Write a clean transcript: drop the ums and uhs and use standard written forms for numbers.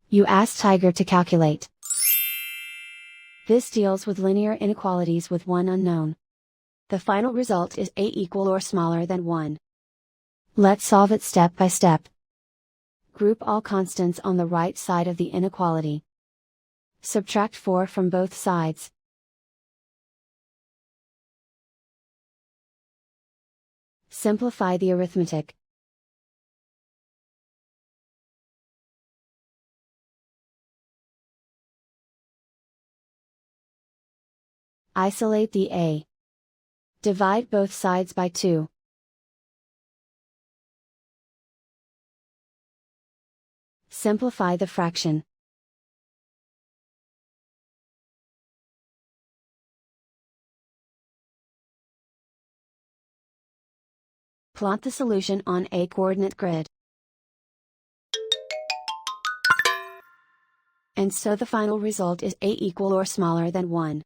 You ask Tiger to calculate. This deals with linear inequalities with one unknown. The final result is a equal or smaller than 1. Let's solve it step by step. Group all constants on the right side of the inequality. Subtract 4 from both sides. Simplify the arithmetic. Isolate the a. Divide both sides by 2. Simplify the fraction. Plot the solution on a coordinate grid. And so the final result is a equal or smaller than 1.